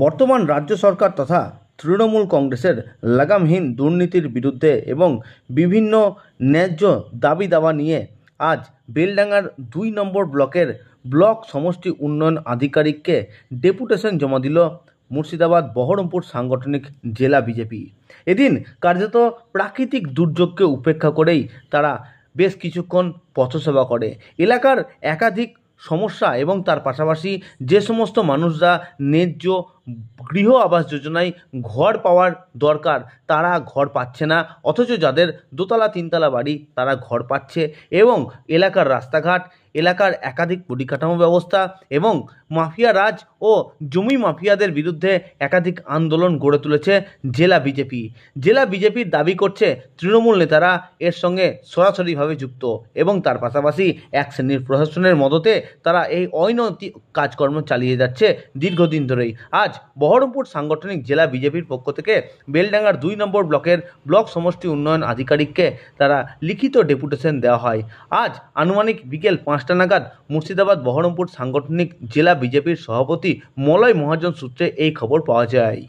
বর্তমান রাজ্য সরকার তথা তৃণমূল কংগ্রেসের লাগামহীন দুর্নীতির বিরুদ্ধে এবং বিভিন্ন ন্যায্য দাবি দাওয়া নিয়ে আজ বেলডাঙ্গার ২ নম্বর ব্লকের ব্লক সমষ্টি উন্নয়ন আধিকারিককে ডেপুটেশন জমা দিল মুর্শিদাবাদ বহরমপুর সাংগঠনিক জেলা বিজেপি। এদিন কার্যত প্রাকৃতিক দুর্যোগকে উপেক্ষা করেই তারা বেশ কিছুক্ষণ পথসেবা করে। এলাকার একাধিক সমস্যা এবং তার পাশাপাশি যে সমস্ত মানুষরা ন্যায্য গৃহ আবাস যোজনায় ঘর পাওয়ার দরকার তারা ঘর পাচ্ছে না, অথচ যাদের দোতলা তিনতলা বাড়ি তারা ঘর পাচ্ছে, এবং এলাকার রাস্তাঘাট, এলাকার একাধিক পরিকাঠামো ব্যবস্থা এবং মাফিয়া রাজ ও জমি মাফিয়াদের বিরুদ্ধে একাধিক আন্দোলন গড়ে তুলেছে জেলা বিজেপি। জেলা বিজেপির দাবি করছে তৃণমূল নেতারা এর সঙ্গে সরাসরিভাবে যুক্ত এবং তার পাশাপাশি এক শ্রেণীর প্রশাসনের মদতে তারা এই অনৈতিক কাজকর্ম চালিয়ে যাচ্ছে দীর্ঘদিন ধরেই। আজ বহরমপুর সাংগঠনিক জেলা বিজেপির পক্ষ থেকে বেলডাঙ্গার ২ নম্বর ব্লকের ব্লক সমষ্টি উন্নয়ন আধিকারিককে তারা লিখিত ডেপুটেশন দেওয়া হয়। আজ আনুমানিক বিকেল ৫টা নাগাদ মুর্শিদাবাদ বহরমপুর সাংগঠনিক জেলা বিজেপির সভাপতি মলয় মহাজন সূত্রে এই খবর পাওয়া যায়।